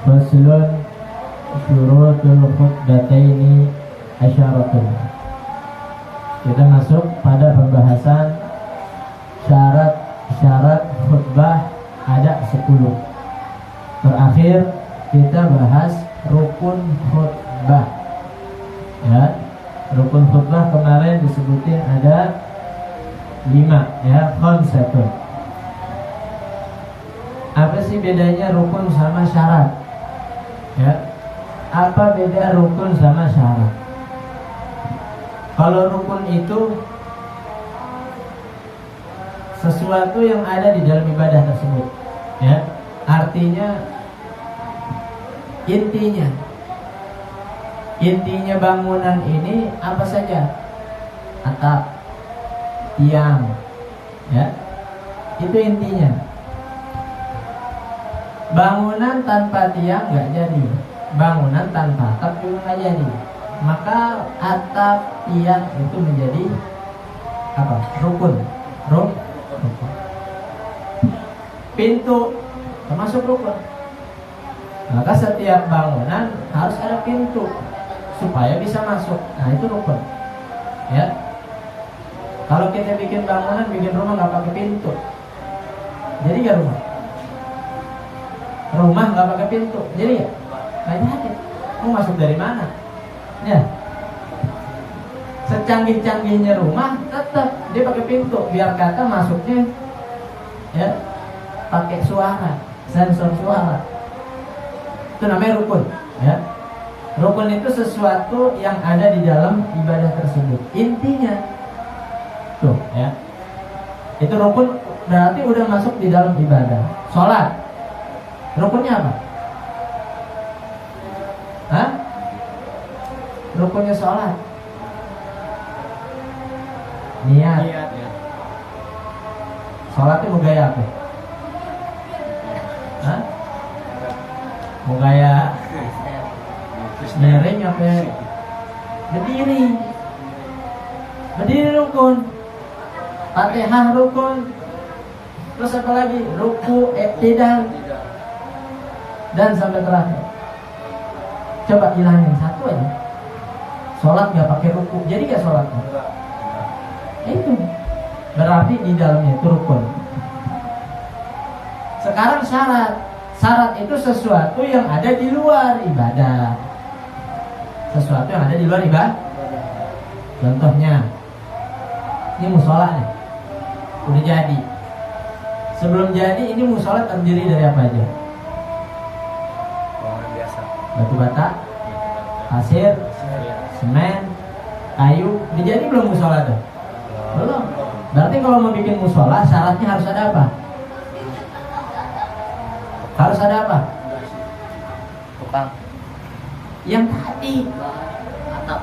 Faslun syurutul khutbataini asyaratun. Kita masuk pada pembahasan syarat-syarat khutbah ada 10. Terakhir kita bahas rukun khutbah. Ya, rukun khutbah kemarin disebutin ada 5, ya, khamsatun. Apa sih bedanya rukun sama syarat? Ya, apa beda rukun sama syarat? Kalau rukun itu sesuatu yang ada di dalam ibadah tersebut, ya, artinya intinya bangunan ini apa saja? Atap, tiang, ya, itu intinya. Bangunan tanpa tiang nggak jadi, bangunan tanpa atap juga nggak jadi. Maka atap, tiang itu menjadi apa? Rukun. Pintu termasuk rukun. Maka setiap bangunan harus ada pintu supaya bisa masuk. Nah, itu rukun. Ya. Kalau kita bikin bangunan, bikin rumah nggak pakai pintu, jadi nggak rumah. Rumah nggak pakai pintu, jadi ya nggak jadi. Mau masuk dari mana? Ya. Secanggih-canggihnya rumah, tetap dia pakai pintu biar kata masuknya, ya, pakai suara, sensor suara. Itu namanya rukun. Ya. Rukun itu sesuatu yang ada di dalam ibadah tersebut. Intinya, tuh, ya, itu rukun berarti udah masuk di dalam ibadah. Sholat, rukunnya apa? Hah? Rukunnya sholat. Niat. Sholatnya mau gaya apa? Hah? Mau gaya miring apa? Berdiri rukun. Fatihah rukun. Terus apa lagi? Ruku, iktidal, dan sampai terakhir. Coba hilangin satu aja. Sholat nggak pakai ruku, jadi nggak sholatnya? Itu berarti di dalamnya itu rukun. Sekarang syarat itu sesuatu yang ada di luar ibadah. Sesuatu yang ada di luar ibadah. Contohnya, ini musola nih, udah jadi. Sebelum jadi, ini musola terdiri dari apa aja? Bangunan biasa. Batu bata, pasir, semen, kayu. Udah jadi belum musola tuh? Belum. Berarti kalau mau bikin musola, syaratnya harus ada apa? Harus ada apa? Tukang. Yang tadi. Atap.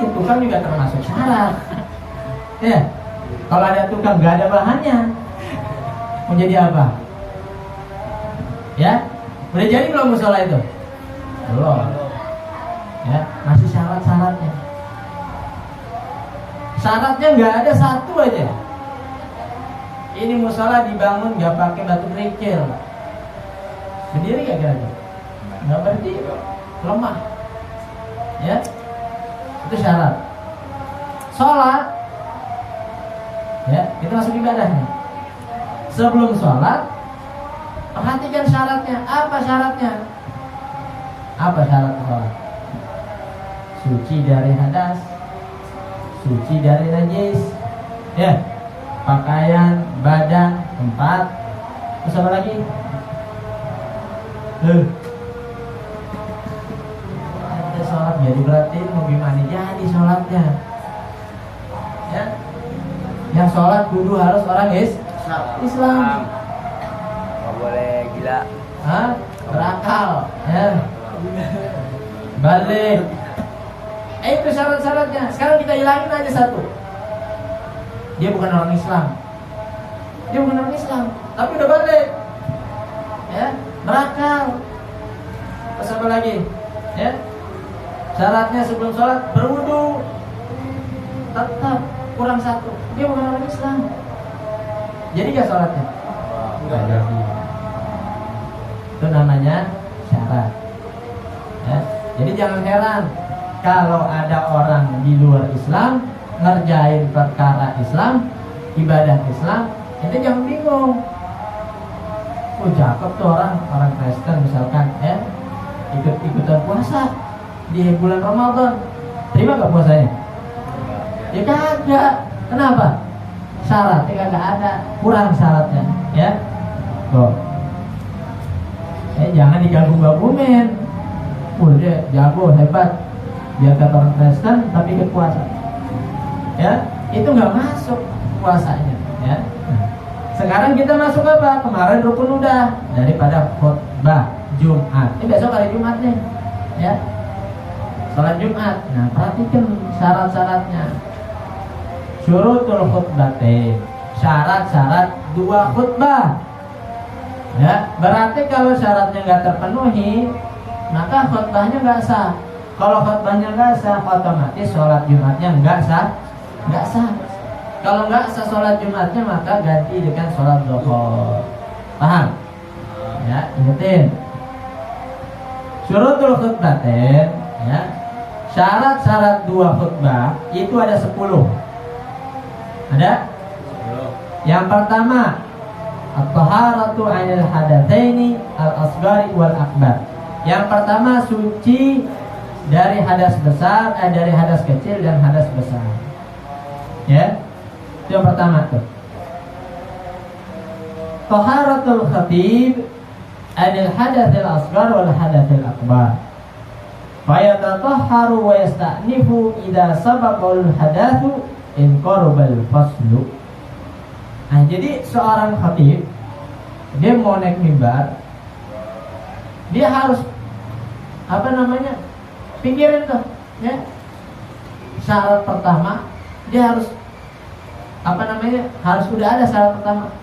Itu tukang juga termasuk syarat. Ya. Kalau ada tukang nggak ada bahannya, mau jadi apa? Ya. Udah jadi belum musola itu? Belum. Ya, masih syarat-syaratnya. Syaratnya nggak ada satu aja. Ini musola dibangun nggak pakai batu kerikil. Berdiri nggak kira-kira? Nggak berdiri, lemah. Ya, itu syarat. Sholat, ya, itu masuk ibadahnya. Sebelum sholat, perhatikan syaratnya. Apa syaratnya? Apa syarat sholat? Suci dari hadas, suci dari najis, ya, pakaian, badan, tempat. Terus apa lagi? Ada sholat jadi berarti mau gimana jadi sholatnya? Ya, yang sholat kudu harus orang Islam. Nggak boleh gila. Hah? Berakal, ya. Balik. Itu syarat-syaratnya. Sekarang kita hilangin aja satu. Dia bukan orang Islam. Tapi udah balik. Ya, berakal. Terus apa lagi? Ya. Syaratnya sebelum sholat berwudu. Tetap kurang satu. Dia bukan orang Islam. Jadi gak sholatnya? Enggak. Itu namanya Jadi jangan heran kalau ada orang di luar Islam ngerjain perkara Islam, ibadah Islam, itu jangan bingung. Oh cakep tuh orang Kristen misalkan ya, ikut-ikutan puasa di bulan Ramadan, terima gak puasanya? Ya kagak. Kenapa? Syaratnya kagak ada, kurang syaratnya ya. Tuh. Jangan digabung-gabungin. Dia jago, hebat, biar kata orang Kristen tapi ikut puasa. Ya, itu nggak masuk puasanya. Ya. Sekarang kita masuk apa? Kemarin rukun udah, daripada khutbah Jumat. Ini besok hari Jumat nih, ya. Salat Jumat. Nah, perhatikan syarat-syaratnya. Syurutul khutbatain, syarat-syarat dua khutbah. Ya, berarti kalau syaratnya nggak terpenuhi, maka khutbahnya nggak sah. Kalau khutbahnya nggak sah, otomatis sholat Jumatnya nggak sah. Kalau nggak sah sholat Jumatnya, maka ganti dengan sholat duha. Paham? Ya, ingetin. Syurutul khutbatain, ya. Syarat-syarat dua khutbah itu ada 10. Ada? Yang pertama, at-taharatu 'anil hadatsaini al-asghari wal akbar. Yang pertama, suci dari hadas besar, dari hadas kecil dan hadas besar. Ya. Itu yang pertama tuh. Taharatul khatib 'anil hadatsil asghar wal hadatsil akbar. Fa yatatahharu wa yasta'nifu idza sabaqal hadatsu in qarabal faslu. Nah, jadi seorang khatib dia mau naik mimbar, dia harus pikirin tuh, ya. Syarat pertama dia harus harus udah ada syarat pertama.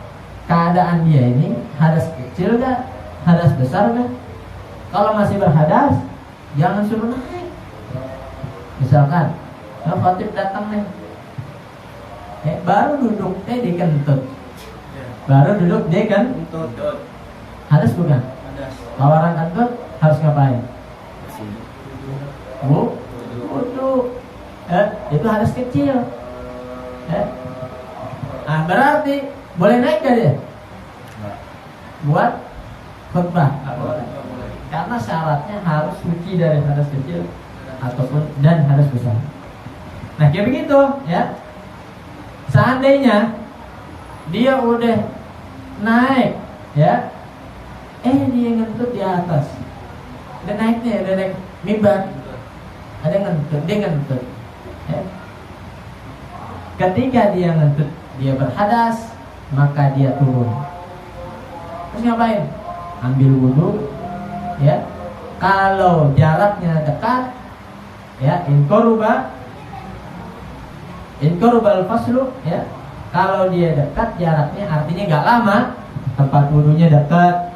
Keadaan dia ini hadas kecil gak? Hadas besar gak? Kalau masih berhadas, jangan suruh naik. Misalkan khatib datang nih, baru duduk dikentut. Baru duduk dikentut. Hadas bukan? Kalau orang kentut harus ngapain? Wudu. Itu hadas kecil. Nah, berarti boleh naik gak dia? Buat khutbah? Karena syaratnya harus suci dari hadas kecil ataupun dan hadas besar. Nah, kayak begitu, ya. Seandainya dia udah naik, ya, dia ngentut di atas, udah naik mimbar, ada dia ngentut, ya. Ketika dia ngentut, dia berhadas, maka dia turun. Terus ngapain? Ambil wudu, ya. Kalau jaraknya dekat, ya, inkorubal faslu, ya. Kalau dia dekat jaraknya artinya nggak lama, tempat wudunya dekat,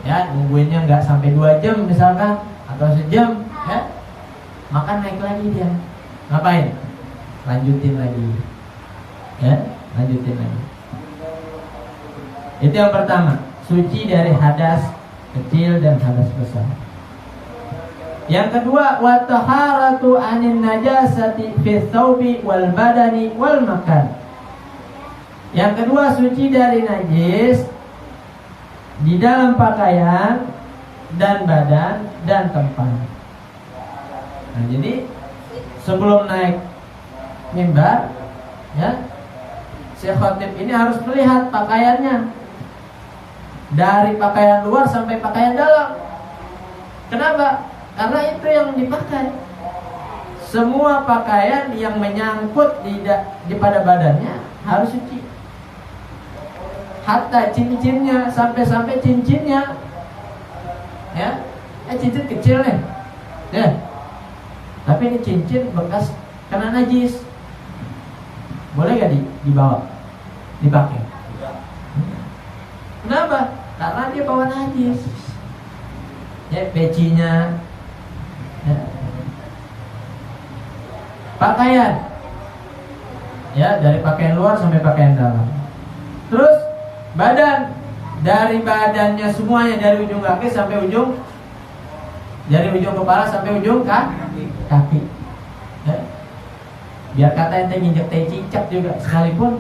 ya, nungguinnya nggak sampai 2 jam misalkan atau sejam, ya, maka naik lagi dia. Ngapain? Lanjutin lagi, ya, lanjutin lagi. Itu yang pertama, suci dari hadas kecil dan hadas besar. Yang kedua, wa taharatu 'anil najasati fi thawbi wal badani wal makan. Yang kedua, suci dari najis di dalam pakaian dan badan dan tempat. Nah, jadi sebelum naik mimbar, ya, si khatib ini harus melihat pakaiannya dari pakaian luar sampai pakaian dalam. Kenapa? Karena itu yang dipakai. Semua pakaian yang menyangkut di pada badannya harus suci. Hatta cincinnya, sampai cincinnya, ya, cincin kecil nih, ya. Tapi ini cincin bekas kena najis, boleh gak dibawa, dipakai? Kenapa? Karena dia bawa najis, ya, pecinya, ya. Pakaian, ya, dari pakaian luar sampai pakaian dalam. Terus badan, dari badannya semuanya, dari ujung kaki sampai ujung dari ujung kepala sampai ujung kaki. Ya. Biar kata ente nginjek teh cicak juga, sekalipun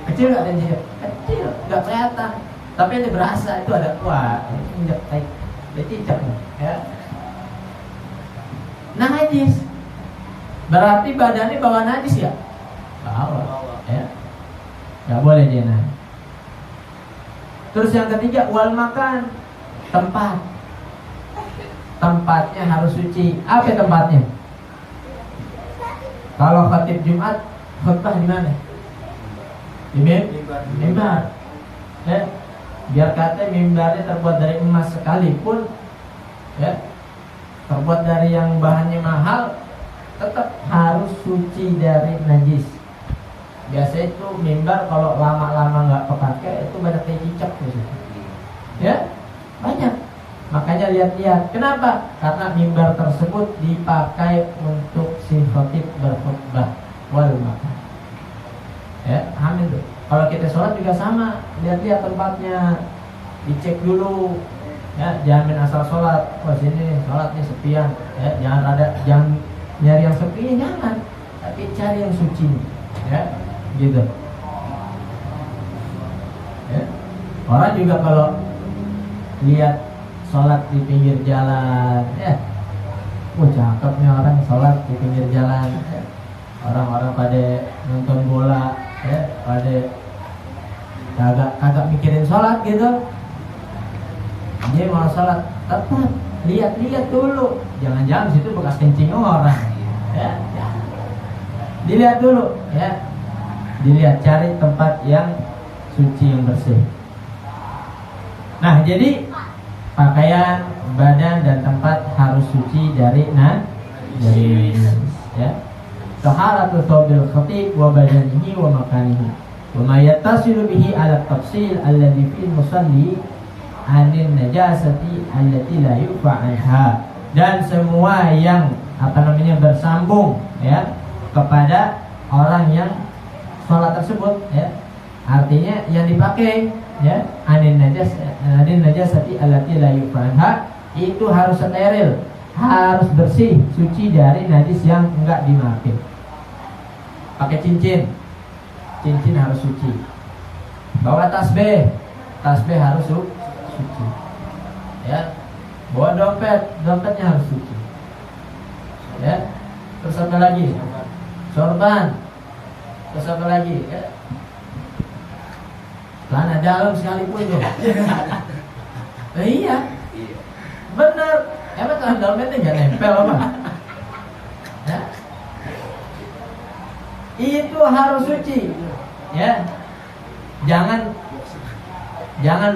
kecil nggak teh cicak, kecil nggak kelihatan, tapi ente berasa itu ada, wah ini nginjek teh cicak nih. Ya. Nah, najis berarti badannya bawa najis ya? Bawa. Ya. Nggak boleh dia najis. Terus yang ketiga, wal makan, tempatnya harus suci. Apa tempatnya? Kalau khatib Jumat khutbah di mana? Di mimbar. Ya. Biar kata mimbarnya terbuat dari emas sekalipun, ya, terbuat dari yang bahannya mahal, tetap harus suci dari najis. Biasanya itu mimbar kalau lama-lama nggak kepakai itu banyak cicak gitu. Ya, banyak. Makanya lihat-lihat. Kenapa? Karena mimbar tersebut dipakai untuk si khatib berkhutbah wal makan. Ya, amin tuh. Kalau kita sholat juga sama, lihat-lihat tempatnya, dicek dulu. Ya, jangan asal sholat. Wah, sini sholatnya sepian. Ya, jangan nyari yang sepi, jangan. Tapi cari yang suci. Ya. Gitu. Ya. Orang juga kalau lihat sholat di pinggir jalan, ya, cakepnya orang sholat di pinggir jalan. Ya. Orang-orang pada nonton bola, ya, pada kagak mikirin sholat gitu. Dia mau sholat, tetap lihat-lihat dulu. Jangan-jangan situ bekas kencing orang. Ya. Dilihat dulu, ya. Dilihat, cari tempat yang suci, yang bersih. Nah, jadi pakaian, badan dan tempat harus suci dari najis, ya. Taharatu thawbil khatib wa badanihi wa makanihi wa ma yattasilu bihi ala tafsil alladhi fil musalli anin najasati allati la yufa anha, dan semua yang bersambung, ya, kepada orang yang sholat tersebut, ya, artinya yang dipakai, ya, anin najasati allati la yufanha, itu harus steril, harus bersih, suci dari najis yang enggak dimakai. Pakai cincin harus suci. Bawa tasbih harus suci. Ya, bawa dompetnya harus suci. Ya, terus apa lagi? Sorban. Terus apa lagi? Ya. Celana dalam sekalipun tuh. Iya. Benar. Emang celana dalamnya nggak nempel apa? Ya. Itu harus suci. Ya. Jangan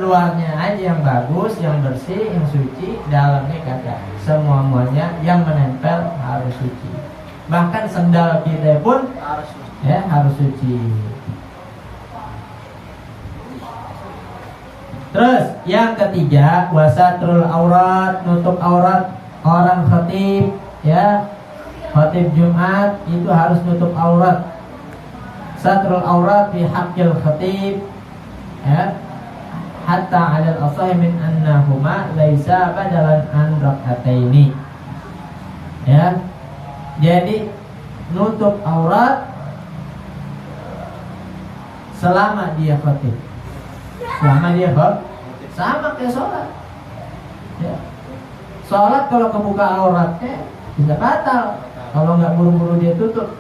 luarnya aja yang bagus, yang bersih, yang suci, dalamnya kagak. Semuanya yang menempel harus suci. Bahkan sendal kita pun harus suci. Ya, harus suci. Terus yang ketiga, wasatrul aurat, nutup aurat orang khatib, ya. Khatib Jumat itu harus nutup aurat. Satrul aurat fi haqqil khatib, ya. Hatta 'alal asahih min annahuma laisa badalan an rak'ataini. Ya. Jadi nutup aurat selama dia khatib. Selama dia sama kayak sholat. Ya. Sholat kalau kebuka auratnya bisa batal. Kalau nggak buru-buru dia tutup.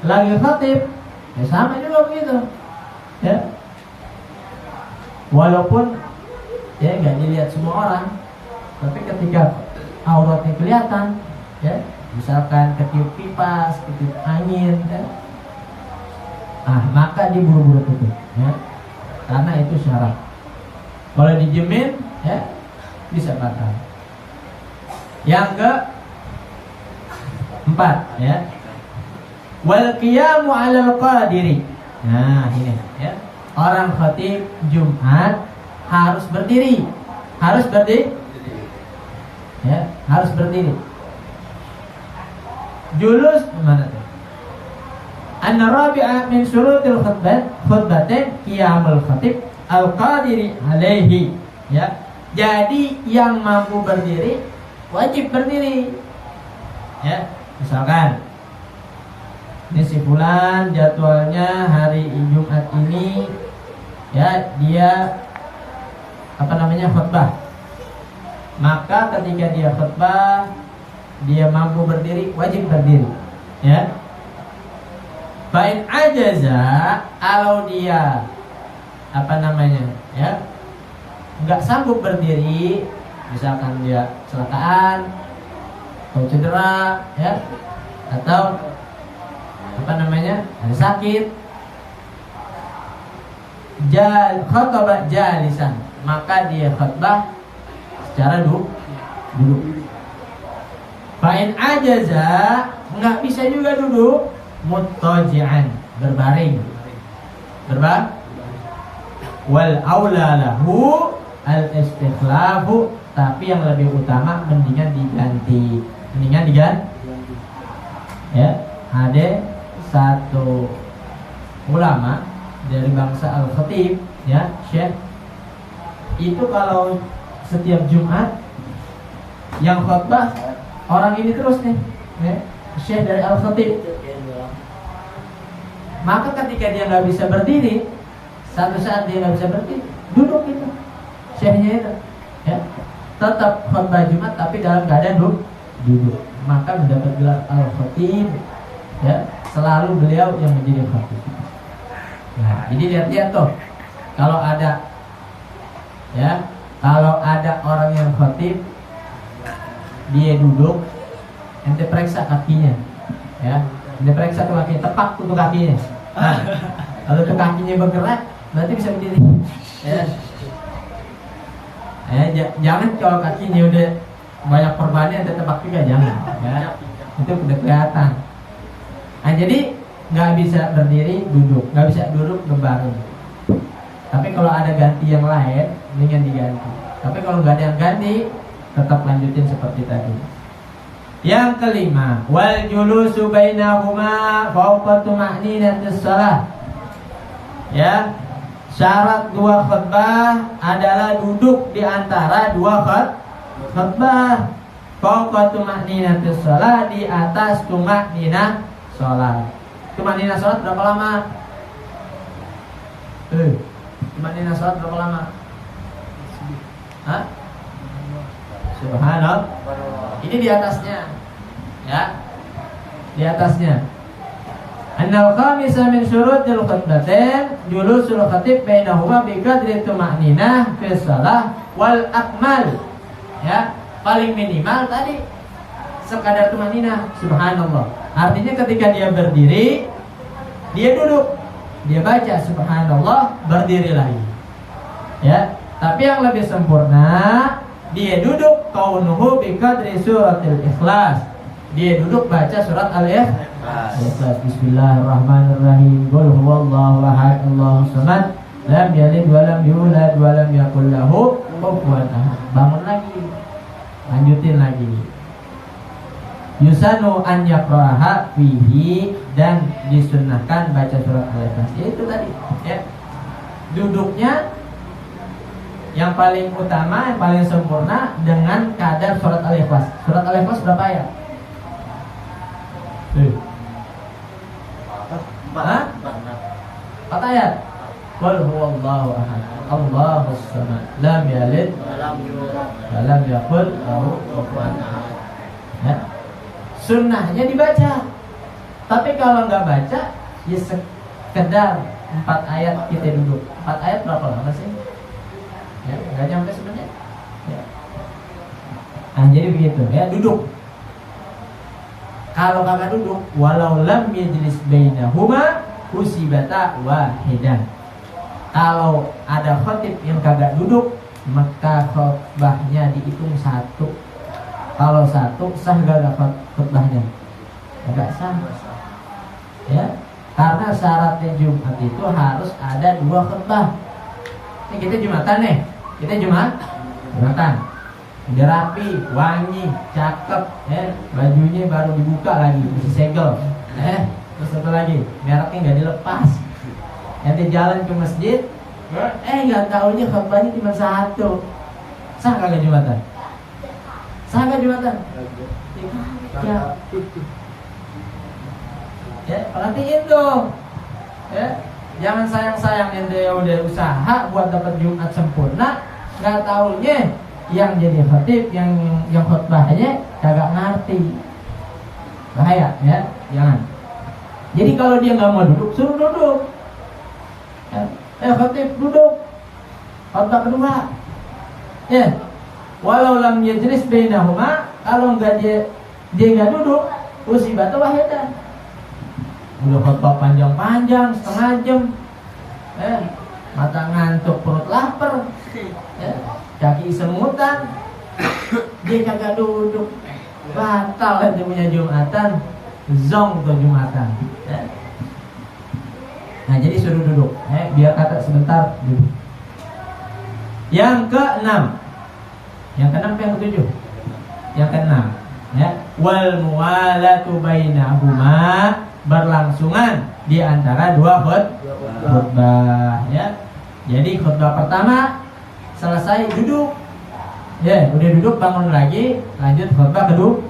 Lagi khatib, ya sama juga begitu. Ya. Walaupun ya nggak dilihat semua orang, tapi ketika auratnya kelihatan, ya, misalkan ketiup kipas, ketiup angin, ya, maka dia buru-buru tutup, ya, karena itu syarat. Kalau dijamin, ya, bisa batal. Yang keempat, ya, wal qiyamu 'alal qadiri. Nah, ini, ya, orang khatib Jumat harus berdiri, ya, harus berdiri. Julus mana tuh? An-rabi'a min syurutil khutbatin qiyamul khatib al-qadiri alaihi, ya. Jadi yang mampu berdiri wajib berdiri. Ya, misalkan ini si fulan jadwalnya hari Jumat ini, ya dia khutbah. Maka ketika dia khutbah, dia mampu berdiri, wajib berdiri. Ya. Fa'in ajaza, kalau dia ya, nggak sanggup berdiri, misalkan dia kecelakaan atau cedera, ya, atau ada sakit, khutbah jalisan, maka dia khutbah secara duduk. Fa'in ajaza, nggak bisa juga duduk, muttaji'an, berbaring. Wal aula lahu al istikhlafu, tapi yang lebih utama mendingan diganti. Ya, ada satu ulama dari bangsa Al-Khatib, ya, Syekh, itu kalau setiap Jumat yang khutbah orang ini terus nih, ya, Syekh dari Al-Khatib. Maka ketika dia nggak bisa berdiri, satu saat dia nggak bisa berdiri, duduk gitu, Syekhnya itu, ya, tetap khutbah Jumat tapi dalam keadaan duduk. Maka mendapat gelar Al-Khatib, ya, selalu beliau yang menjadi khatib. Nah, jadi lihat-lihat tuh, kalau ada orang yang khatib, dia duduk, ente periksa kakinya, ya, ente periksa tuh kakinya, tepak tuh kakinya. Nah, kalau tuh kakinya bergerak, berarti bisa berdiri. Ya, jangan kalau kakinya udah banyak korbannya, ente tepak juga, jangan. Ya, itu udah kelihatan. Nah, jadi nggak bisa berdiri, duduk, nggak bisa duduk, berbaring. Tapi kalau ada ganti yang lain, mendingan diganti. Tapi kalau nggak ada yang ganti, tetap lanjutin seperti tadi. Yang kelima, wal julusu bainahuma fawqa tuma'ninatis shalah. Ya, syarat dua khutbah adalah duduk di antara dua khutbah. Fawqa tuma'ninatis shalah, di atas tuma'ninah sholat. Tuma'ninah sholat berapa lama? Tuma'ninah sholat berapa lama? Hah? Subhanallah. Ini di atasnya, ya, di atasnya. Annal khamisa min syurutil khutbatain julusul khatib bainahuma bi qadri tuma'ninah fi shalah wal akmal. Ya, paling minimal tadi sekadar tuma'ninah. Subhanallah. Artinya ketika dia berdiri, dia duduk, dia baca subhanallah, berdiri lagi. Ya, tapi yang lebih sempurna, dia duduk kaunuhu bi qadri suratil ikhlas. Dia duduk baca surat Al-Ikhlas. Bismillahirrahmanirrahim. Qul huwallahu ahad, Allahus samad, lam yalid wa lam yulad wa lam yakul lahu kufuwan ahad. Bangun lagi. Lanjutin lagi. Yusanu an yaqra'aha fihi, dan disunnahkan baca surat Al-Ikhlas. Itu tadi, ya. Duduknya yang paling utama, yang paling sempurna dengan kadar surat Al-Ikhlas. Surat Al-Ikhlas berapa ayat? 4 ayat. Qul huwallahu ahad, Allahus samad, lam yalid wa lam yakul lahu kufuwan ahad. Ya. Sunnahnya dibaca. Tapi kalau nggak baca, ya sekedar 4 ayat kita duduk. 4 ayat berapa lama sih? Ya, nggak nyampe sebenarnya. Ya. Nah, jadi begitu, ya, duduk. Kalau kagak duduk, walau lam yajlis bainahuma usibata wahidan. Kalau ada khatib yang kagak duduk, maka khutbahnya dihitung 1. Kalau 1 sah gak khutbahnya? Enggak sah. Ya, karena syaratnya Jumat itu harus ada 2 khutbah. Ini kita Jumatan nih. Kita Jumatan. Udah rapi, wangi, cakep, bajunya baru dibuka lagi, masih segel. Terus apa lagi? Mereknya nggak dilepas. Nanti jalan ke masjid, nggak taunya khutbahnya cuma 1. Sah kagak Jumatan? Sah kagak Jumatan? Ya. Ya, perhatiin dong. Ya, jangan sayang-sayang ente udah usaha buat dapat Jumat sempurna, nggak taunya yang jadi khatib, yang khutbahnya kagak ngerti. Bahaya ya, jangan. Jadi kalau dia nggak mau duduk, suruh duduk. Ya, khatib duduk. Khutbah kedua. Ya, walau lam yajlis bainahuma, kalau nggak dia nggak duduk, usibatu wahidah. Udah khutbah panjang-panjang, setengah jam, mata ngantuk, perut lapar, kaki semutan, dia kagak duduk, batal dia punya Jumatan, zong tuh Jumatan. Nah jadi suruh duduk, biar kata sebentar duduk. Yang keenam, yang ketujuh, yang keenam, wal muwalatu bainahuma, berlangsungan di antara dua khutbah ya. Jadi khutbah pertama selesai duduk. Ya, udah duduk bangun lagi, lanjut khutbah kedua.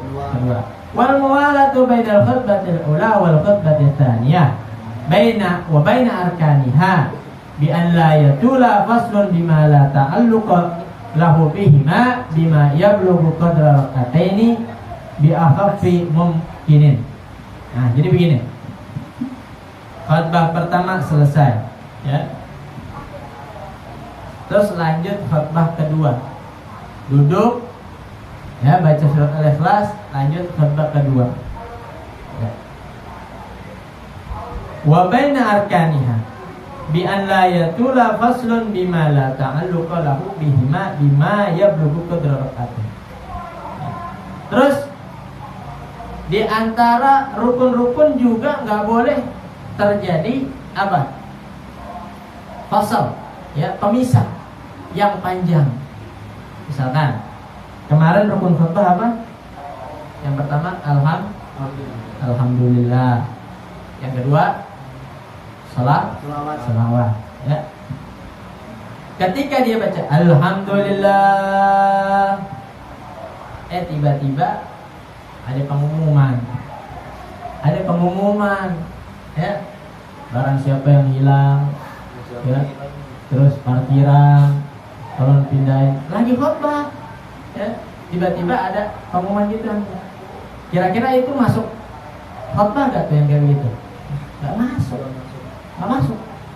Wal muwalatu bainal khutbatil ula wal khutbatil tsaniyah baina wa baina arkaniha bi an la yatula faslun bima la ta'alluqa lahu bihima bima yablughu qadra rak'ataini bi akhaffi mumkinin. Nah, jadi begini. Khutbah pertama selesai, ya. Terus lanjut khutbah kedua. Duduk, ya, baca surat Al-Ikhlas, lanjut khutbah kedua. Ya. Wa baina arkaniha bi an la yatula faslun bima la ta'alluqa lahu bihima bima yablughu qadra rak'atain. Terus di antara rukun-rukun juga nggak boleh terjadi apa? Fasal, ya, pemisah yang panjang. Misalkan kemarin rukun khutbah apa? Yang pertama alhamdulillah. Yang kedua salawat. Ya. Ketika dia baca alhamdulillah, tiba-tiba ada pengumuman, ya, barang siapa yang hilang, ya, terus parkiran, tolong pindahin, lagi khutbah, ya, tiba-tiba ada pengumuman gitu. Kira-kira itu masuk khutbah gak tuh yang kayak gitu? Gak masuk,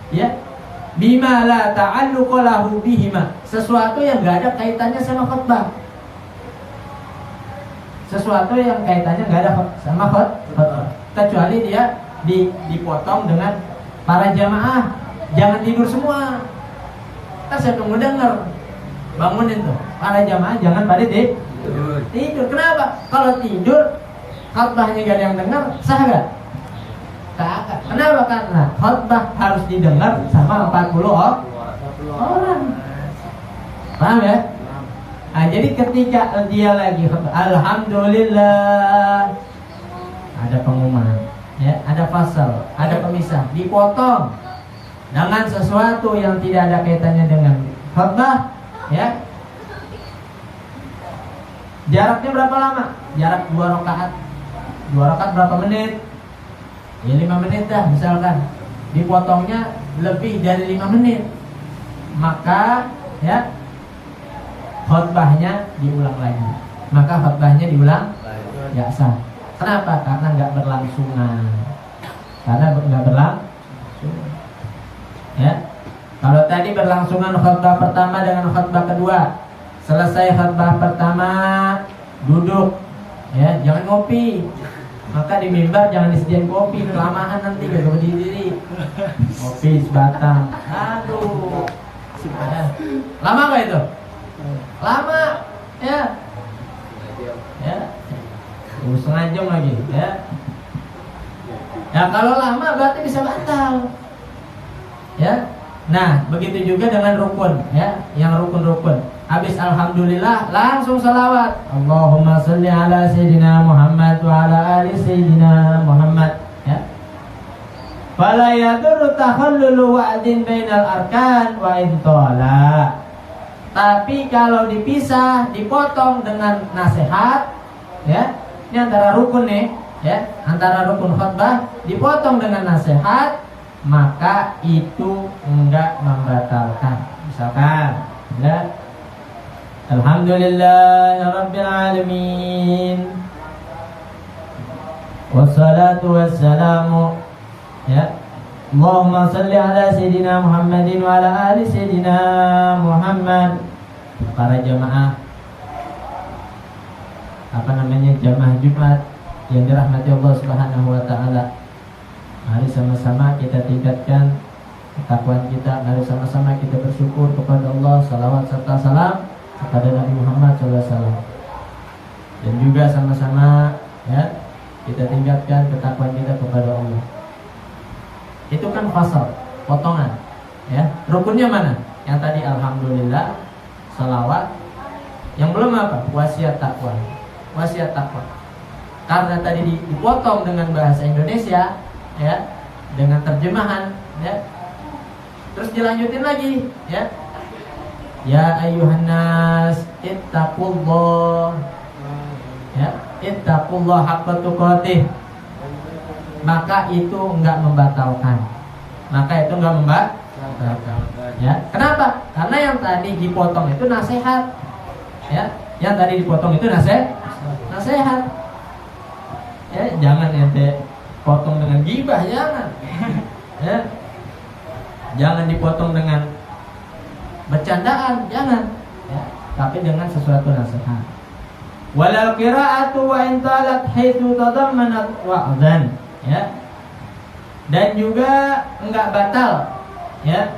ya. Bima la ta'alluqa lahu bihima, sesuatu yang gak ada kaitannya sama khutbah. Sesuatu yang kaitannya nggak ada sama khutbah, kecuali dia dipotong dengan para jamaah. Jangan tidur semua. Kan saya tunggu dengar, bangunin tuh para jamaah, jangan pada tidur. Kenapa? Kalau tidur khutbahnya gak ada yang dengar, sah gak? Kagak. Kenapa? Karena khutbah harus didengar sama 40 orang. Paham ya? Nah, jadi ketika dia lagi alhamdulillah, ada pengumuman, ya, ada fasal, ada pemisah, dipotong dengan sesuatu yang tidak ada kaitannya dengan khutbah, ya. Jaraknya berapa lama? Jarak 2 rakaat. 2 rakaat berapa menit? Ya 5 menit dah misalkan. Dipotongnya lebih dari 5 menit. Maka, ya, khutbahnya diulang lagi. Maka khutbahnya diulang, ya sah. Kenapa? Karena nggak berlangsungan. Ya. Kalau tadi berlangsungan khutbah pertama dengan khutbah kedua, selesai khutbah pertama duduk, ya, jangan ngopi. Maka di mimbar jangan disediain kopi, kelamaan nanti gak berdiri. Kopi sebatang. Aduh. Lama gak itu? Lama, ya, setengah jam lagi, ya. Ya kalau lama berarti bisa batal, ya. Nah begitu juga dengan rukun, ya, yang rukun. Habis alhamdulillah langsung salawat. Allahumma sholli ala sayyidina Muhammad wa ala ali sayyidina Muhammad, ya. Fala yadurru takhallulu wa'din bainal arkan wa in tala. Tapi kalau dipisah, dipotong dengan nasihat, ya, ini antara rukun nih, ya, antara rukun khutbah dipotong dengan nasihat, maka itu enggak membatalkan. Misalkan, ya, Alhamdulillahirabbil alamin. Wassalatu wassalamu, ya, Allahumma salli ala Sayyidina Muhammadin wa ala ali Sayyidina Muhammad. Para jamaah, jamaah Jumat yang dirahmati Allah Subhanahu wa taala. Mari sama-sama kita tingkatkan ketakwaan kita, mari sama-sama kita bersyukur kepada Allah, salawat serta salam kepada Nabi Muhammad SAW. Dan juga sama-sama, ya, kita tingkatkan ketakwaan kita kepada Allah. Itu kan fasal, potongan, ya. Rukunnya mana? Yang tadi alhamdulillah, salawat. Yang belum apa? Wasiat takwa. Wasiat takwa. Karena tadi dipotong dengan bahasa Indonesia, ya, dengan terjemahan, ya. Terus dilanjutin lagi, ya. Ya ayyuhan nas ittaqullah. Ya, ittaqullah haqqa tuqatih. Maka itu enggak membatalkan. Ya, kenapa? Karena yang tadi dipotong itu nasihat. Ya, yang tadi dipotong itu nasihat. Ya, jangan ente potong dengan gibah, jangan. Ya. Jangan dipotong dengan bercandaan, jangan. Ya, tapi dengan sesuatu nasihat. Walal qira'atu wa in talat haitsu tadammanat wa'dhan. Ya. Dan juga enggak batal, ya,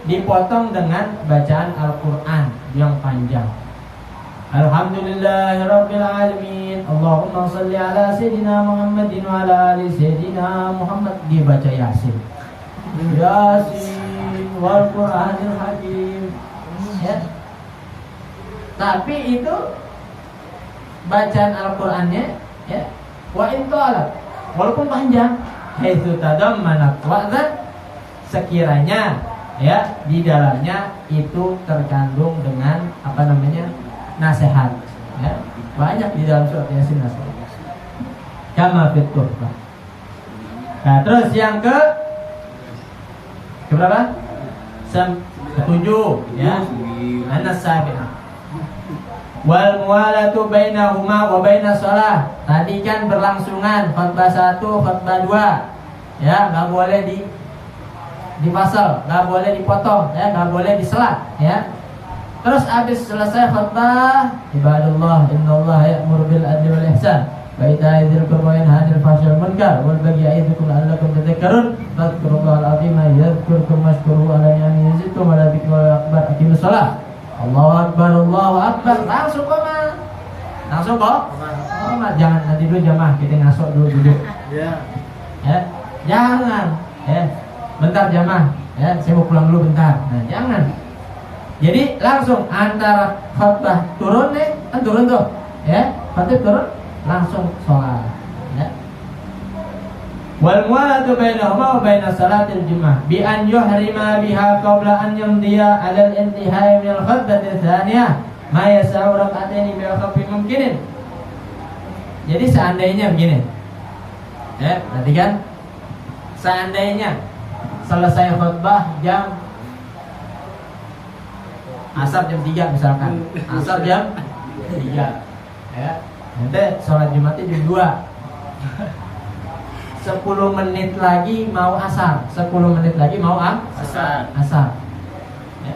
dipotong dengan bacaan Al-Qur'an yang panjang. Alhamdulillahirabbil alamin. Allahumma shalli ala Sayyidina Muhammadin wa ala ali Sayyidina Muhammad, dibaca Yasin. Yasin wal Qur'anil Hakim. Ya. Tapi itu bacaan Al-Qur'annya, ya, wa in talat, walaupun panjang, haitsu tadammanat wa'dzan, sekiranya, ya, di dalamnya itu terkandung dengan nasihat, ya. Banyak di dalam surat Yasin nasihat. Kama fit tuhfah. Nah, terus yang ke berapa? 7, ya. An-Nasabi'ah. Wal muwalatu bainahuma wa bainas shalah. Tadi kan berlangsungan khutbah 1, khutbah 2. Ya, enggak boleh dipasal, enggak boleh dipotong, ya, enggak boleh disela, ya. Terus habis selesai khutbah, ibadallah innallaha ya'muru bil adli wal ihsan wa ita'i dzil qurba wa yanha 'anil fahsya'i wal munkar wal baghi ya'idukum la'allakum tadhakkarun fadhkurullaha al-'azima yadhkurkum washkuruhu 'ala ni'amihi yazidkum wa la dzikrullahi akbar. Aqimus shalah. Allahu akbar, Allahu akbar. Langsung koma. Langsung kok? Koma. Jangan nanti dulu jamaah kita ngasok dulu duduk. Ya. Ya. Jangan. Ya. Bentar jamaah. Ya, saya mau pulang dulu bentar. Nah, jangan. Jadi langsung antara khutbah turun nih, kan turun tuh, ya, khutbah turun, langsung sholat, ya. Wal muwalatu bainahuma wa bainas salatil jumu'ah bi an yuhrima biha qabla an yamdiya 'ala al-intihai min al-khutbati tsaniyah ma yas'u rak'ataini bi akhfi mumkinin. Jadi seandainya begini, ya, perhatikan, seandainya selesai khutbah jam asar jam 3 misalkan. Asar jam 3. Ya. Nanti sholat Jumatnya jam 2. 10 menit lagi mau asar. 10 menit lagi mau asar. Ya.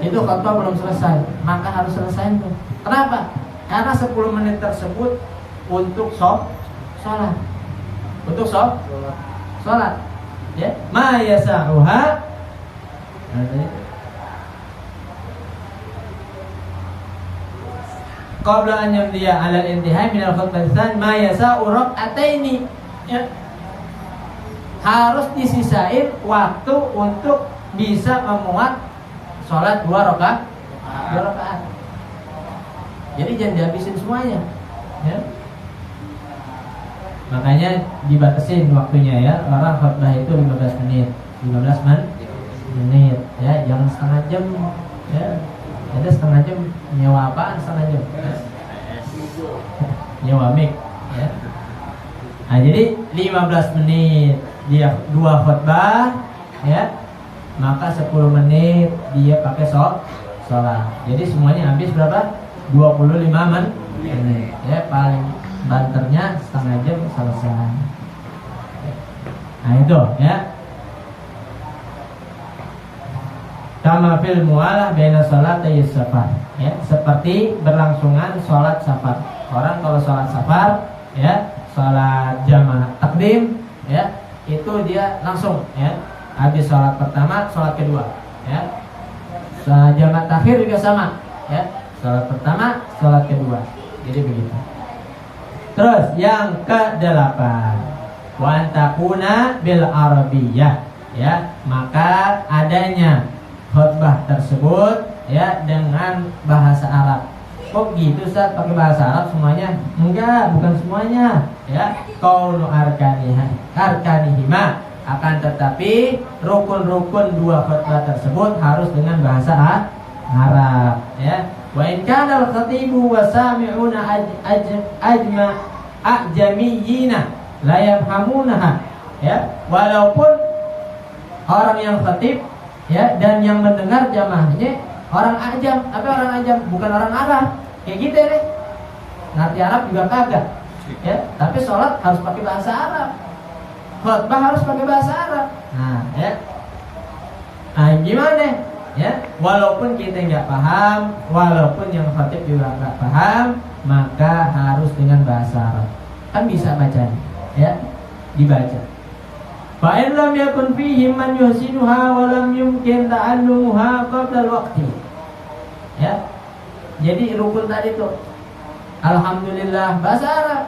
Itu khutbah belum selesai, maka harus selesai itu. Kenapa? Karena 10 menit tersebut untuk sholat. Untuk sholat. Ya. Ma yasa'uha. Qabla an yamdiya 'ala al-intihai min al-khutbah tsan ma yasa'u rak'ataini. Ya. Harus disisain waktu untuk bisa memuat sholat 2 rakaat. Jadi jangan dihabisin semuanya, ya. Makanya dibatasin waktunya, ya. Orang khutbah itu 15 menit. 15 menit, ya. Jangan setengah jam, ya. Ada setengah jam nyewa apaan setengah jam? Nyewa mic ya. Nah, jadi 15 menit dia 2 khutbah ya. Maka 10 menit dia pakai sholat. Jadi semuanya habis berapa? 25 menit. Ya, paling banternya setengah jam selesai. Nah, itu ya. Kama fil mualah baina salatay safar. Ya, seperti berlangsungan sholat safar. Orang kalau sholat safar ya, sholat jamaah takdim ya, itu dia langsung ya, habis sholat pertama, sholat kedua ya. Sholat jamaah takhir juga sama ya, sholat pertama, sholat kedua. Jadi begitu. Terus yang ke-8, wa antakuna bil arabiyyah ya, maka adanya khutbah tersebut ya dengan bahasa Arab. Kok gitu Ustaz, pakai bahasa Arab semuanya? Enggak, bukan semuanya ya. Qaulu arkanihima, akan tetapi rukun-rukun 2 khutbah tersebut harus dengan bahasa Arab ya. Wa in kana al-khatibu wa sami'una ajamiyina la yafhamunaha ya. Walaupun orang yang khatib ya dan yang mendengar jamaahnya orang ajam, tapi orang ajam bukan orang Arab. Kayak gitu ya, ngerti Arab juga kagak ya, tapi sholat harus pakai bahasa Arab, khutbah harus pakai bahasa Arab. Nah ya, nah gimana ya, walaupun kita nggak paham, walaupun yang khatib juga nggak paham, maka harus dengan bahasa Arab. Kan bisa bacanya ya, dibaca. Fa in lam yakun fihi man yuhsinuha wa lam yumkin ta'allumuha qabla al-waqti. Ya. Jadi rukun tadi itu alhamdulillah bahasa Arab.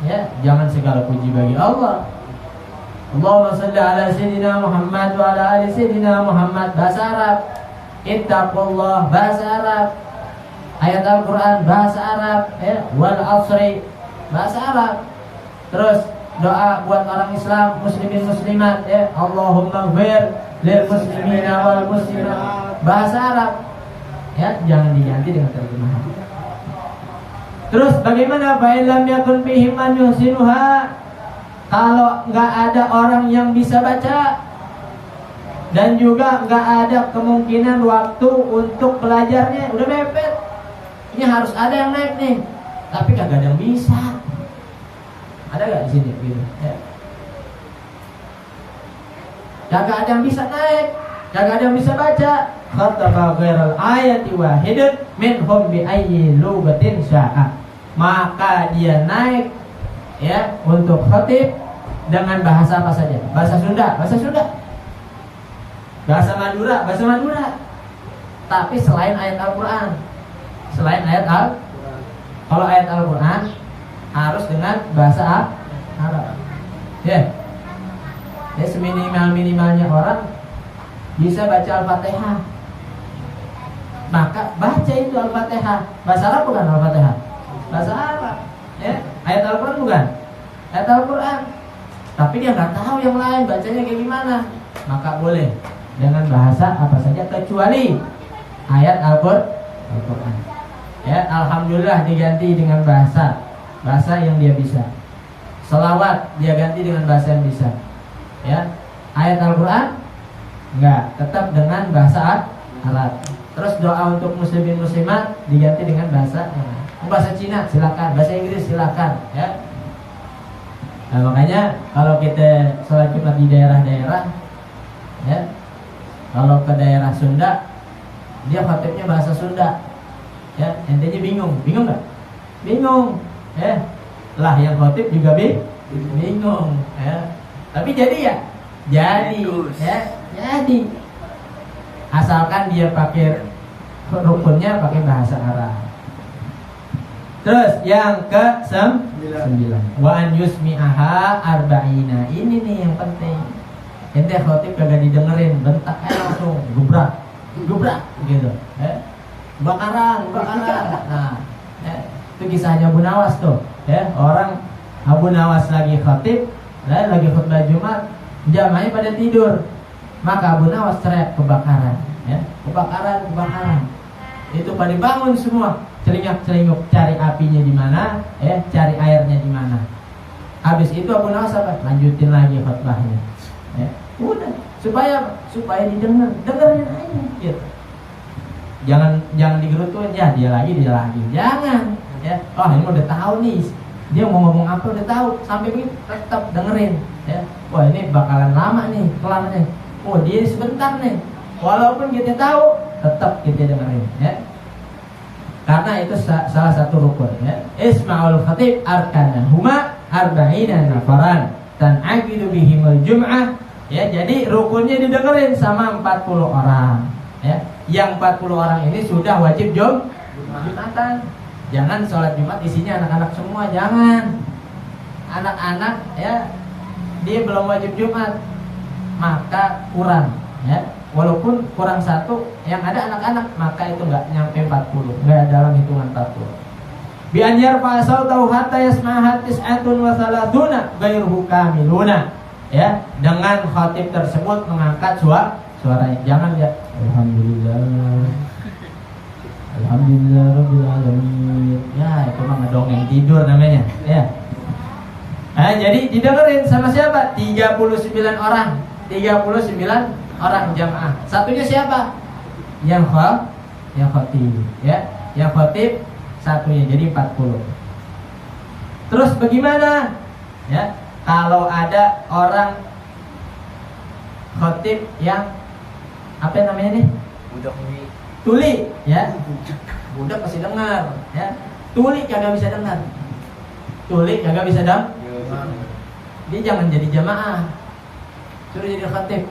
Ya, jangan segala puji bagi Allah. Allahumma shalli ala sayyidina Muhammad wa ala ali sayyidina Muhammad, bahasa Arab. Ittaqullah, bahasa Arab. Ayat Al-Qur'an bahasa Arab ya, wal asri bahasa Arab. Terus doa buat orang Islam, muslimin muslimat ya, Allahumma ighfir lil muslimina wal muslimat, bahasa Arab ya, jangan diganti dengan terjemahan. Terus bagaimana fa illam yakun fihi man yuhsinuha, kalau nggak ada orang yang bisa baca dan juga nggak ada kemungkinan waktu untuk belajarnya, udah mepet, ini harus ada yang naik nih, tapi kagak ada yang bisa. Ada gak di sini gitu ya? Kagak ada yang bisa naik, kagak ada yang bisa baca. Khataba ghairal ayati wahidun minhum bi ayyi lugatin sya'a, maka dia naik ya untuk khatib dengan bahasa apa saja. Bahasa Sunda, bahasa Sunda. Bahasa Madura, bahasa Madura. Tapi selain ayat Al-Qur'an, selain ayat Al-Qur'an. Kalau ayat Al-Qur'an harus dengan bahasa Arab. Ya. Ya, seminimal-minimalnya orang bisa baca Al-Fatihah. Maka baca itu Al-Fatihah. Bahasa Arab bukan Al-Fatihah? Bahasa Arab. Ya. Ayat Al-Qur'an bukan? Ayat Al-Qur'an. Tapi dia nggak tahu yang lain bacanya kayak gimana. Maka boleh dengan bahasa apa saja kecuali ayat Al-Qur'an. Ya, alhamdulillah diganti dengan bahasa yang dia bisa. Selawat dia ganti dengan bahasa yang bisa. Ya, ayat Al-Qur'an enggak, tetap dengan bahasa Arab. Terus doa untuk muslimin muslimat diganti dengan bahasa Cina silakan, bahasa Inggris silakan ya. Nah, makanya kalau kita sholat Jumat di daerah-daerah ya, kalau ke daerah Sunda dia khatibnya bahasa Sunda ya, intinya bingung nggak? Bingung ya, lah yang khotib juga bingung ya. Tapi jadi ya, jadi asalkan dia pakai rukunnya pakai bahasa Arab. Terus yang ke-9, wa an yusmi'aha arba'ina, ini nih yang penting. Ente khotib kagak didengerin, bentak langsung gubrak gitu ya. Bakaran. Nah ya. Itu kisahnya Abu Nawas tuh ya, orang Abu Nawas lagi khatib, lagi khutbah Jumat, jamaahnya pada tidur, maka Abu Nawas teriak kebakaran ya, kebakaran itu pada bangun semua, celingak-celinguk cari apinya di mana, cari airnya di mana. Habis itu Abu Nawas apa? Lanjutin lagi khutbahnya. Udah, supaya didengar, dengerin aja gitu. Jangan digerutuin, ya dia lagi. Jangan, ya. Oh, ini udah tahu nih. Dia mau ngomong apa udah tahu, sampai begitu tetap dengerin, ya. Wah, ini bakalan lama nih kelarnya. Oh, dia sebentar nih. Walaupun kita tahu, tetap kita dengerin, ya. Karena itu salah satu rukun, ya. Isma'ul khatib arkana huma arba'ina nafaran tan'aqidu bihimul jum'ah. Ya, jadi rukunnya didengerin sama 40 orang, ya. Yang 40 orang ini sudah wajib Jumatan. Jangan sholat Jumat isinya anak-anak semua, jangan. Anak-anak, ya, dia belum wajib Jumat, maka kurang, ya. Walaupun kurang satu, yang ada anak-anak, maka itu nggak nyampe 40, nggak dalam hitungan 40. Bi anyar fasal tahu hatta yasmahat tis'atun wa salatuna ghairuhu kamiluna. Ya, dengan khatib tersebut mengangkat suaranya. Jangan ya Alhamdulillah rabbil alamin. Ya, itu mah ngedongeng tidur namanya, ya. Jadi didengerin sama siapa? 39 orang. 39 orang jamaah. Satunya siapa? Yang khatib, ya. Yang khatib satunya, jadi 40. Terus bagaimana? Ya, kalau ada orang khatib yang apa namanya nih? Budak Tuli, ya. Budak pasti dengar, ya. Tuli kagak bisa dengar. Tuli kagak bisa dengar. Dia jangan jadi jamaah. Suruh jadi khatib.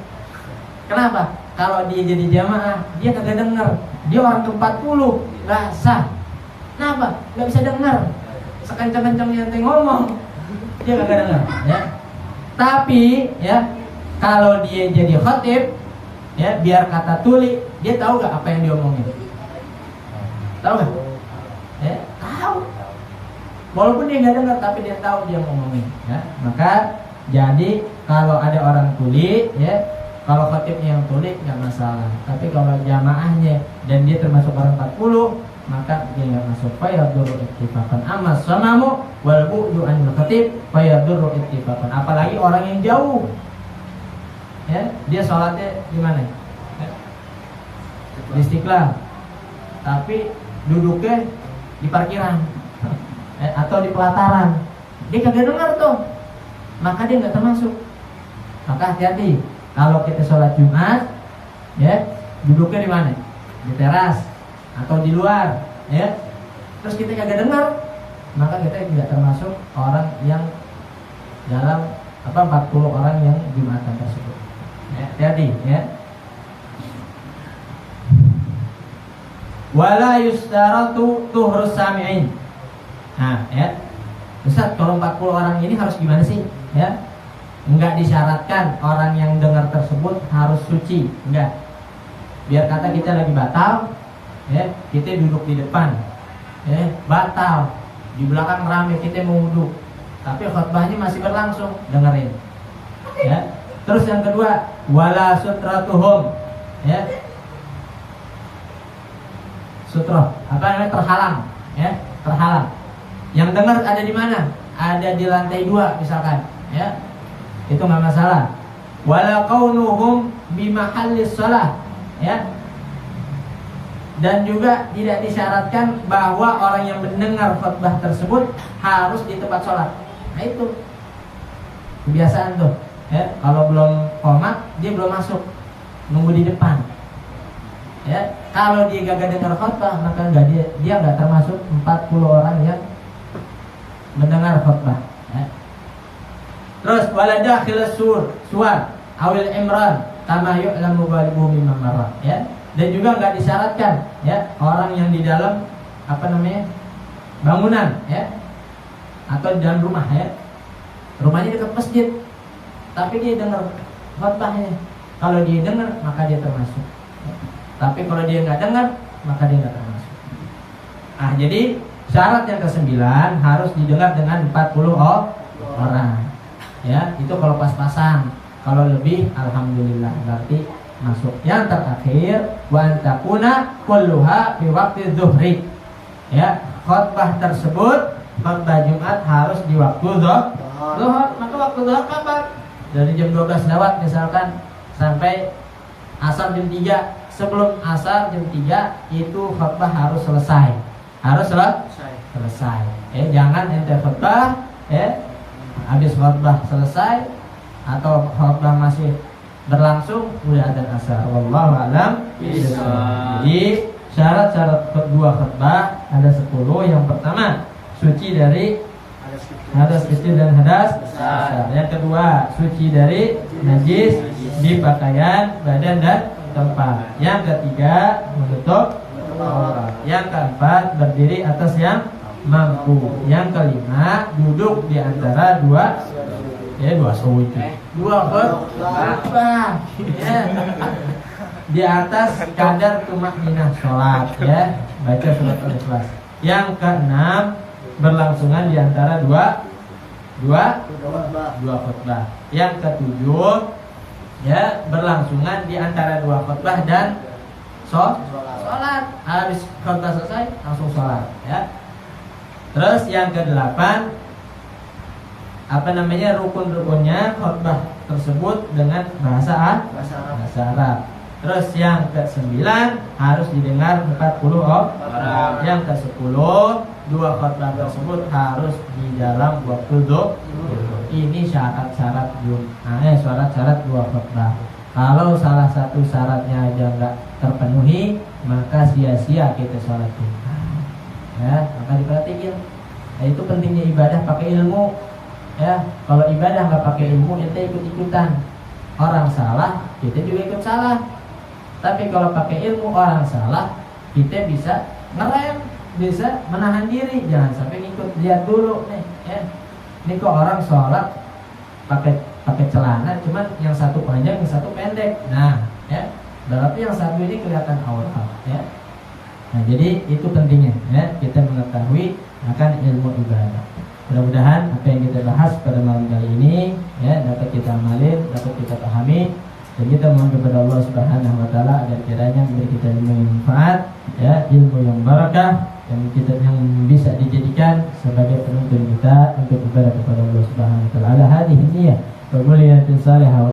Kenapa? Kalau dia jadi jamaah, dia kagak dengar. Dia orang ke-40, nggak sah. Kenapa? Nggak bisa dengar. Sekencang-kencangnya ente ngomong, dia kagak dengar, ya. Tapi, ya, kalau dia jadi khatib, ya, biar kata tuli, dia tahu gak apa yang diomongin? Tahu gak? Ya, tahu. Walaupun dia nggak dengar, tapi dia tahu dia ngomongin, ya. Maka jadi kalau ada orang tuli, ya, kalau khatibnya yang tuli nggak masalah. Tapi kalau jamaahnya dan dia termasuk orang 40, maka dia nggak masuk. Fayadurru ittifaqan amma samamu wal bu'du anil khatib fayadurru ittifaqan. Apalagi orang yang jauh, ya, dia sholatnya di mana? Ya, di Istiqlal, tapi duduknya di parkiran, atau di pelataran. Dia kagak dengar tuh, maka dia nggak termasuk. Maka hati-hati kalau kita sholat Jumat, ya, duduknya di mana? Di teras atau di luar, ya. Terus kita kagak dengar, maka kita tidak termasuk orang yang dalam 40 orang yang Jumatan tersebut. Ya, hati-hati, ya. Wala yustaratu tuhrus sami'in. Nah, ya. Ustaz, kalau 40 orang ini harus gimana sih? Ya. Enggak disyaratkan orang yang dengar tersebut harus suci, enggak. Biar kata kita lagi batal, ya, kita duduk di depan, ya, batal. Di belakang rame, kita mau wudhu, tapi khutbahnya masih berlangsung, dengerin, ya. Terus yang kedua, wala sutratuhum, ya. Sutra, apa namanya, terhalang, ya, terhalang. Yang dengar ada di mana? Ada di lantai 2 misalkan, ya. Itu nggak masalah. Wala kaunuhum bimahallis shalah, ya. Dan juga tidak disyaratkan bahwa orang yang mendengar khutbah tersebut harus di tempat sholat. Nah, itu kebiasaan tuh, ya. Kalau belum qomat, dia belum masuk, nunggu di depan, ya. Kalau dia gagal dengar khutbah, maka dia nggak termasuk 40 orang yang mendengar khutbah, ya. Terus wala dakhil suar awil imran kama yu'lamu ghalibu mimman marra, ya. Dan juga enggak disyaratkan, ya, orang yang di dalam apa namanya, bangunan, ya, atau di dalam rumah, ya. Rumahnya dekat masjid, tapi dia dengar khutbahnya. Kalau dia dengar, maka dia termasuk, ya. Tapi kalau dia enggak dengar, maka dia enggak termasuk. Ah, jadi syarat yang ke-9 harus didengar dengan 40 orang. Ya, itu kalau pas-pasan. Kalau lebih, alhamdulillah, berarti masuk. Yang terakhir wa antakuna kulluha fi waqti zuhri. Ya, khutbah tersebut khutbah Jumat harus di waktu zuhur. Maka waktu zuhur kapan? Dari jam 12 lewat misalkan sampai asar jam 3. Sebelum asar jam 3 itu khutbah harus selesai. Harus selesai. Jangan ente khutbah habis khutbah selesai atau khutbah masih berlangsung udah adzan asar. Wallahu a'lam bishawab. Jadi syarat-syarat kedua khutbah ada 10. Yang pertama, suci dari hadas kecil dan hadas besar. Yang kedua, suci dari najis di pakaian, badan dan tempat. Yang ketiga, menutup aurat. Yang keempat, berdiri atas yang mampu. Yang kelima, duduk di antara dua sujud. Dua khutbah. Di atas kadar tumakninah sholat, ya, baca surat Al-Ikhlas. Yang keenam, berlangsungan di antara dua khutbah. Yang ketujuh, ya, berlangsungan di antara dua khutbah dan sholat. Habis khutbah selesai langsung sholat, ya. Terus yang kedelapan, rukun-rukunnya khutbah tersebut dengan bahasa Arab. Terus yang ke-9 harus didengar 40 orang. Yang ke-10, dua khutbah tersebut harus di dalam waktu zuhur. Ini syarat-syarat syarat-syarat dua khutbah. Kalau salah satu syaratnya aja nggak terpenuhi, maka sia-sia kita sholat Jumat. Ya, maka diperhatikan. Itu pentingnya ibadah pakai ilmu. Ya, kalau ibadah nggak pakai ilmu, ente ikut-ikutan. Orang salah, kita juga ikut salah. Tapi kalau pakai ilmu, orang salah, kita bisa ngerem, bisa menahan diri, jangan sampai ngikut. Lihat dulu nih, ya. Ini kok orang sholat pakai celana, cuman yang satu panjang, yang satu pendek. Nah, ya, berarti yang satu ini kelihatan aurat, ya. Nah, jadi itu pentingnya, ya, kita mengetahui akan ilmu ibadah. Mudah-mudahan apa yang kita bahas pada malam kali ini, ya, dapat kita amalin, dapat kita pahami. Dan kita mohon kepada Allah Subhanahu wa taala agar kiranya memberi kita ilmu yang manfaat, ya, ilmu yang barakah, dan kita yang bisa dijadikan sebagai penuntun kita untuk ibadah kepada Allah Subhanahu wa taala. Hadhihi niyyah wa muliyatin salihah.